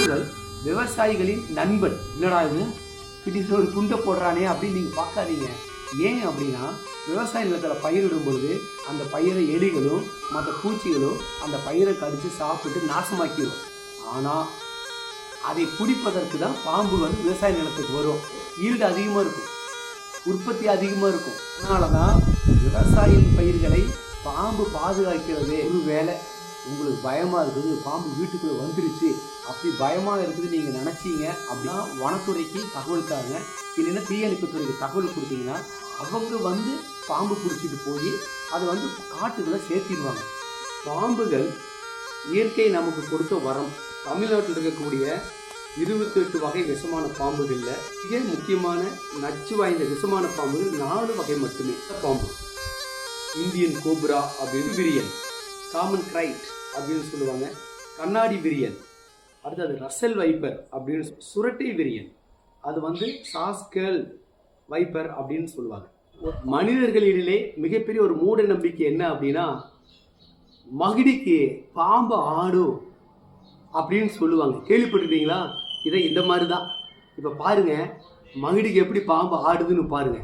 பாம்புகள் விவசாயிகளின் நண்பன். என்னடா இது திடீர்னு ஒரு குண்டை போடுறானே அப்படின்னு நீங்கள் பார்க்காதீங்க. ஏன் அப்படின்னா விவசாய நிலத்தில் பயிரிடும் பொழுது அந்த பயிரை எலிகளும் மற்ற பூச்சிகளும் அந்த பயிரை கடித்து சாப்பிட்டு நாசமாக்கிடும். ஆனால் அதை பிடிப்பதற்கு தான் பாம்பு வந்து விவசாய நிலத்துக்கு வரும். ஈல்டு அதிகமாக இருக்கும், உற்பத்தி அதிகமாக இருக்கும். அதனால தான் விவசாய பயிர்களை பாம்பு பாதுகாக்கிறதே. ஒரு வேலை உங்களுக்கு பயமாக இருக்குது, பாம்பு வீட்டுக்குள்ளே வந்துருச்சு அப்படி பயமாக இருக்குது நீங்கள் நினச்சிங்க அப்படின்னா வனத்துறைக்கு தகவல் தாங்க, இல்லைன்னா தீயணைப்புத்துறைக்கு தகவல் கொடுத்தீங்கன்னா அவங்க வந்து பாம்பு பிடிச்சிட்டு போய் அதை வந்து காட்டுக்குள்ளே சேர்த்திடுவாங்க. பாம்புகள் இயற்கை நமக்கு கொடுத்த வரம். தமிழ்நாட்டில் இருக்கக்கூடிய 28 வகை விஷமான பாம்புகளில் மிக முக்கியமான நச்சு வாய்ந்த விஷமான பாம்புகள் 4 வகை மட்டுமே. பாம்பு இந்தியன் கோப்ரா அப்படின்னு விரியன், காமன் கிரைட் அப்படின்னு சொல்லுவாங்க, கண்ணாடி விரியன், அடுத்தது ரசல் வைப்பர் அப்படின்னு சுரட்டை விரியன், அது வந்து சாஸ்கல் வைப்பர் அப்படின்னு சொல்லுவாங்க. மனிதர்களிலே மிகப்பெரிய ஒரு மூட நம்பிக்கை என்ன அப்படின்னா மகிடிக்கு பாம்பு ஆடும் அப்படின்னு சொல்லுவாங்க. கேள்விப்பட்டிருக்கீங்களா? இதை இந்த மாதிரி தான். இப்போ பாருங்க, மகிடிக்கு எப்படி பாம்பு ஆடுதுன்னு பாருங்க.